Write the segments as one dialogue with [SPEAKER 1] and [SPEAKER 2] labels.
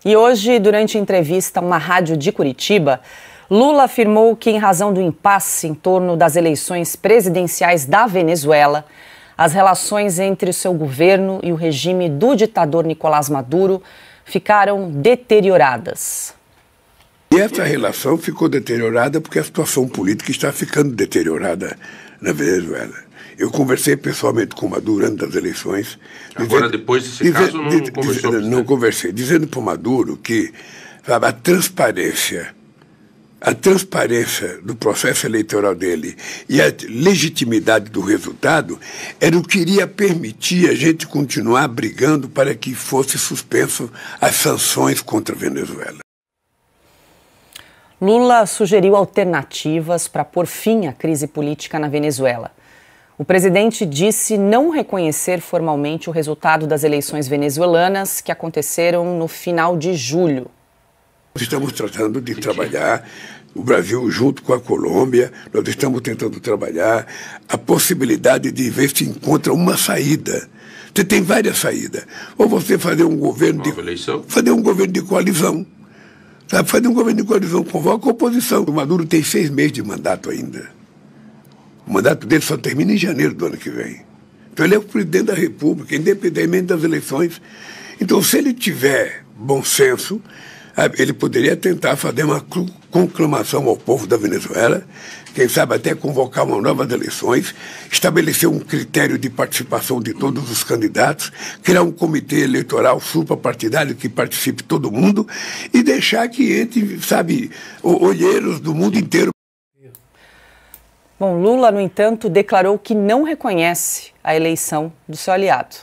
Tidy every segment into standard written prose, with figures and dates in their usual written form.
[SPEAKER 1] E hoje, durante entrevista a uma rádio de Curitiba, Lula afirmou que, em razão do impasse em torno das eleições presidenciais da Venezuela, as relações entre o seu governo e o regime do ditador Nicolás Maduro ficaram deterioradas.
[SPEAKER 2] E essa relação ficou deteriorada porque a situação política está ficando deteriorada na Venezuela. Eu conversei pessoalmente com Maduro antes das eleições.
[SPEAKER 3] Agora, depois desse caso, não conversou?
[SPEAKER 2] Não conversei. Dizendo para o Maduro que, sabe, a transparência do processo eleitoral dele e a legitimidade do resultado era o que iria permitir a gente continuar brigando para que fosse suspenso as sanções contra a Venezuela.
[SPEAKER 1] Lula sugeriu alternativas para pôr fim à crise política na Venezuela. O presidente disse não reconhecer formalmente o resultado das eleições venezuelanas que aconteceram no final de julho.
[SPEAKER 2] Estamos tratando de trabalhar, o Brasil junto com a Colômbia, nós estamos tentando trabalhar a possibilidade de ver se encontra uma saída. Você tem várias saídas. Ou você fazer um governo de coalizão. Sabe, fazer um governo de coalizão, convoca a oposição. O Maduro tem 6 meses de mandato ainda. O mandato dele só termina em janeiro do ano que vem. Então ele é o presidente da República, independentemente das eleições. Então, se ele tiver bom senso, ele poderia tentar fazer uma conclamação ao povo da Venezuela, quem sabe até convocar uma novas eleições, estabelecer um critério de participação de todos os candidatos, criar um comitê eleitoral suprapartidário que participe todo mundo e deixar que entre, sabe, olheiros do mundo inteiro.
[SPEAKER 1] Bom, Lula, no entanto, declarou que não reconhece a eleição do seu aliado.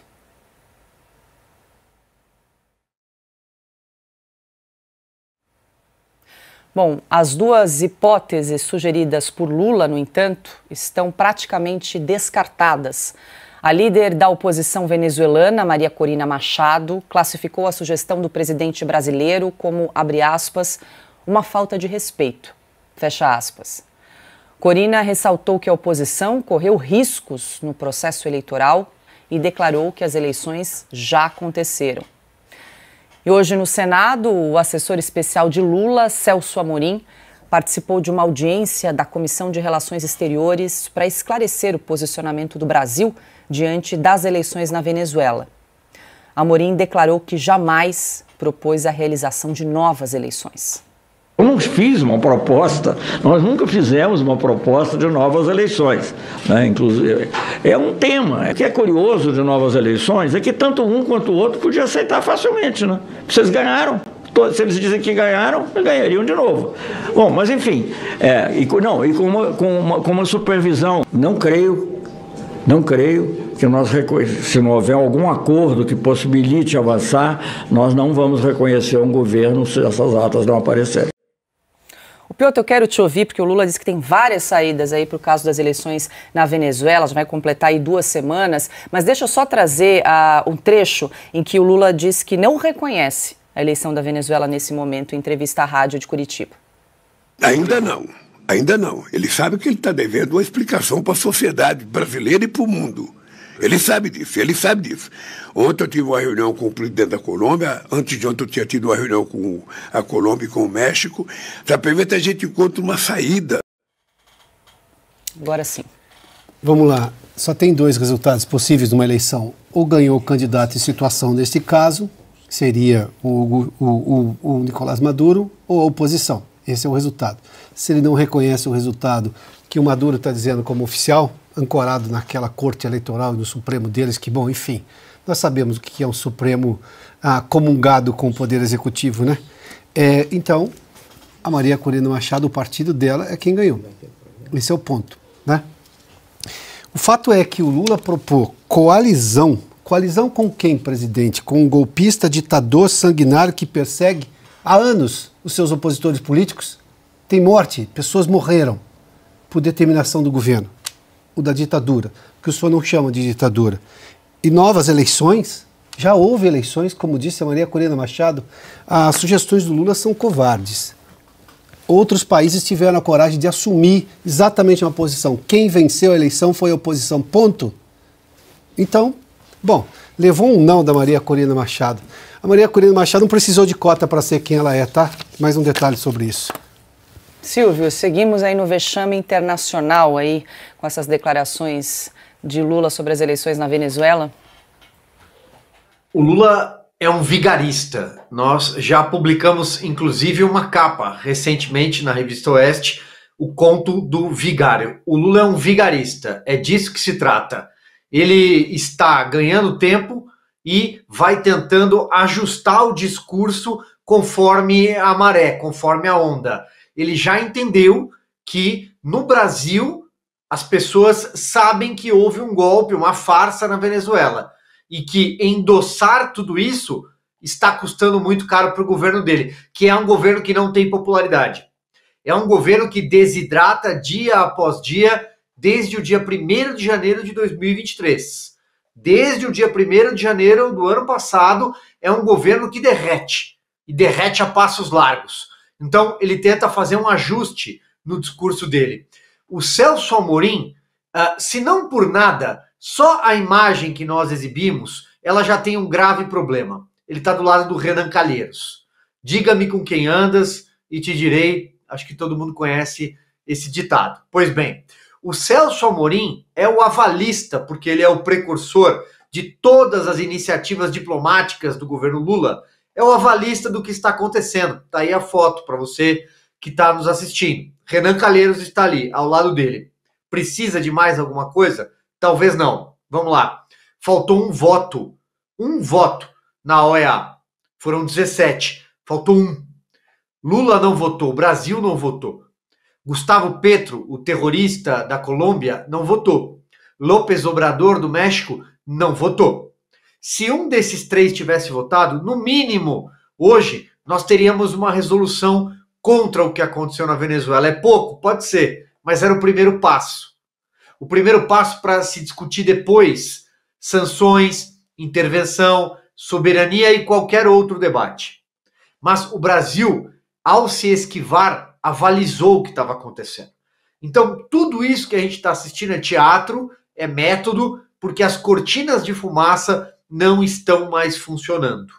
[SPEAKER 1] Bom, as duas hipóteses sugeridas por Lula, no entanto, estão praticamente descartadas. A líder da oposição venezuelana, Maria Corina Machado, classificou a sugestão do presidente brasileiro como, abre aspas, uma falta de respeito, fecha aspas. Corina ressaltou que a oposição correu riscos no processo eleitoral e declarou que as eleições já aconteceram. E hoje no Senado, o assessor especial de Lula, Celso Amorim, participou de uma audiência da Comissão de Relações Exteriores para esclarecer o posicionamento do Brasil diante das eleições na Venezuela. Amorim declarou que jamais propôs a realização de novas eleições.
[SPEAKER 4] Eu não fiz uma proposta, nós nunca fizemos uma proposta de novas eleições, né? Inclusive, é um tema. O que é curioso de novas eleições é que tanto um quanto o outro podia aceitar facilmente, né? Vocês ganharam, se eles dizem que ganharam, ganhariam de novo. Bom, mas enfim, com uma supervisão, não creio que se não houver algum acordo que possibilite avançar, nós não vamos reconhecer um governo se essas atas não aparecerem.
[SPEAKER 1] Piotr, eu quero te ouvir, porque o Lula disse que tem várias saídas aí para o caso das eleições na Venezuela, já vai completar aí 2 semanas, mas deixa eu só trazer um trecho em que o Lula disse que não reconhece a eleição da Venezuela nesse momento, em entrevista à rádio de Curitiba.
[SPEAKER 2] Ainda não. Ele sabe que ele está devendo uma explicação para a sociedade brasileira e para o mundo. Ele sabe disso. Ontem eu tive uma reunião com o presidente da Colômbia, antes de ontem eu tinha tido uma reunião com a Colômbia e com o México, para ver se a gente encontra uma saída.
[SPEAKER 1] Agora sim.
[SPEAKER 5] Vamos lá, só tem 2 resultados possíveis numa eleição. Ou ganhou o candidato em situação, neste caso, seria o Nicolás Maduro, ou a oposição. Esse é o resultado. Se ele não reconhece o resultado que o Maduro está dizendo como oficial, ancorado naquela corte eleitoral e no Supremo deles, que, bom, enfim, nós sabemos o que é um Supremo comungado com o Poder Executivo, né? Então, a Maria Corina Machado, o partido dela, é quem ganhou. Esse é o ponto, né? O fato é que o Lula propôs coalizão. Coalizão com quem, presidente? Com um golpista, ditador, sanguinário que persegue há anos os seus opositores políticos? Tem morte, pessoas morreram por determinação do governo. O da ditadura, que o senhor não chama de ditadura. E novas eleições, já houve eleições, como disse a Maria Corina Machado, as sugestões do Lula são covardes. Outros países tiveram a coragem de assumir exatamente uma posição. Quem venceu a eleição foi a oposição, ponto. Então, bom, levou um não da Maria Corina Machado. A Maria Corina Machado não precisou de cota para ser quem ela é, tá? Mais um detalhe sobre isso.
[SPEAKER 1] Silvio, seguimos aí no vexame internacional aí com essas declarações de Lula sobre as eleições na Venezuela.
[SPEAKER 6] O Lula é um vigarista. Nós já publicamos, inclusive, uma capa recentemente na Revista Oeste, o conto do vigário. O Lula é um vigarista, é disso que se trata. Ele está ganhando tempo e vai tentando ajustar o discurso conforme a maré, conforme a onda. Ele já entendeu que no Brasil as pessoas sabem que houve um golpe, uma farsa na Venezuela e que endossar tudo isso está custando muito caro para o governo dele, que é um governo que não tem popularidade. É um governo que desidrata dia após dia desde o dia 1º de janeiro de 2023. Desde o dia 1º de janeiro do ano passado, é um governo que derrete, e derrete a passos largos. Então, ele tenta fazer um ajuste no discurso dele. O Celso Amorim, se não por nada, só a imagem que nós exibimos, ela já tem um grave problema. Ele está do lado do Renan Calheiros. Diga-me com quem andas e te direi, acho que todo mundo conhece esse ditado. Pois bem, o Celso Amorim é o avalista, porque ele é o precursor de todas as iniciativas diplomáticas do governo Lula. É o avalista do que está acontecendo. Está aí a foto para você que está nos assistindo. Renan Calheiros está ali, ao lado dele. Precisa de mais alguma coisa? Talvez não. Vamos lá. Faltou um voto na OEA. Foram 17. Faltou um. Lula não votou, o Brasil não votou. Gustavo Petro, o terrorista da Colômbia, não votou. López Obrador, do México, não votou. Se um desses três tivesse votado, no mínimo, hoje, nós teríamos uma resolução contra o que aconteceu na Venezuela. É pouco? Pode ser, mas era o primeiro passo. O primeiro passo para se discutir depois sanções, intervenção, soberania e qualquer outro debate. Mas o Brasil, ao se esquivar, avalizou o que estava acontecendo. Então, tudo isso que a gente está assistindo é teatro, é método, porque as cortinas de fumaça não estão mais funcionando.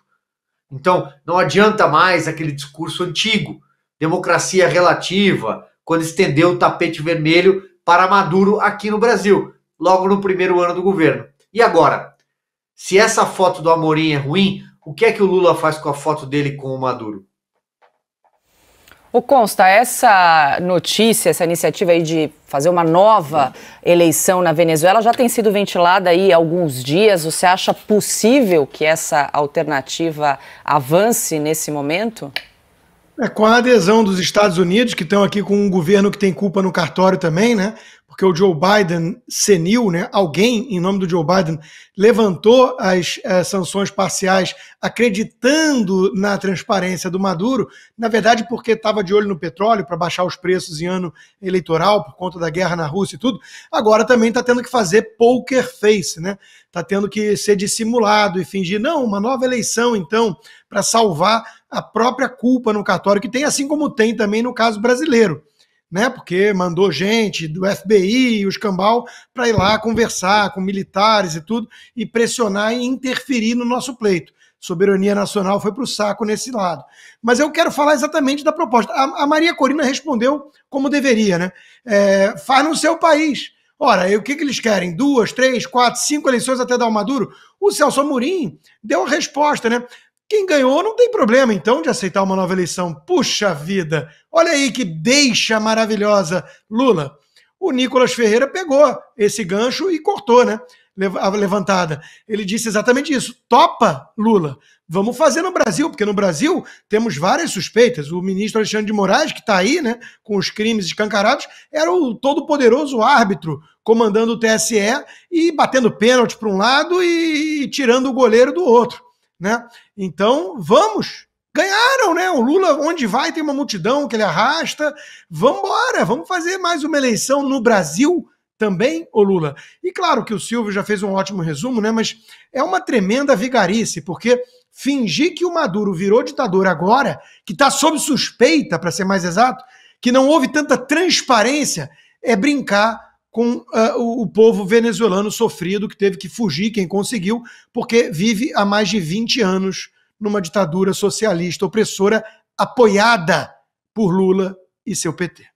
[SPEAKER 6] Então, não adianta mais aquele discurso antigo, democracia relativa, quando estendeu o tapete vermelho para Maduro aqui no Brasil, logo no primeiro ano do governo. E agora? Se essa foto do Amorim é ruim, o que é que o Lula faz com a foto dele com o Maduro?
[SPEAKER 1] O Consta, essa notícia, essa iniciativa aí de fazer uma nova eleição na Venezuela já tem sido ventilada aí há alguns dias. Você acha possível que essa alternativa avance nesse momento?
[SPEAKER 7] Com a adesão dos Estados Unidos, que estão aqui com um governo que tem culpa no cartório também, né? Porque o Joe Biden senil, né? Alguém, em nome do Joe Biden, levantou as sanções parciais acreditando na transparência do Maduro, na verdade porque estava de olho no petróleo para baixar os preços em ano eleitoral, por conta da guerra na Rússia e tudo. Agora também está tendo que fazer poker face, né? Está tendo que ser dissimulado e fingir, não, uma nova eleição, então, para salvar a própria culpa no cartório, que tem, assim como tem também no caso brasileiro, né? Porque mandou gente do FBI e os cambal para ir lá conversar com militares e tudo, e pressionar e interferir no nosso pleito. Soberania nacional foi para o saco nesse lado. Mas eu quero falar exatamente da proposta. A Maria Corina respondeu como deveria, né? Faz no seu país. Ora, e o que eles querem? 2, 3, 4, 5 eleições até dar o Maduro? O Celso Amorim deu a resposta, né? Quem ganhou não tem problema, então, de aceitar uma nova eleição. Puxa vida! Olha aí que deixa maravilhosa, Lula. O Nicolas Ferreira pegou esse gancho e cortou, né? A levantada. Ele disse exatamente isso. Topa, Lula? Vamos fazer no Brasil, porque no Brasil temos várias suspeitas. O ministro Alexandre de Moraes, que está aí, né, com os crimes escancarados, era o todo-poderoso árbitro comandando o TSE e batendo pênalti para um lado e tirando o goleiro do outro, né? Então, vamos. Ganharam, né? O Lula, onde vai, tem uma multidão que ele arrasta. Vamos embora, vamos fazer mais uma eleição no Brasil também, ô Lula. E claro que o Silvio já fez um ótimo resumo, né? Mas é uma tremenda vigarice, porque fingir que o Maduro virou ditador agora, que está sob suspeita, para ser mais exato, que não houve tanta transparência, é brincar com o povo venezuelano sofrido, que teve que fugir, quem conseguiu, porque vive há mais de 20 anos numa ditadura socialista opressora apoiada por Lula e seu PT.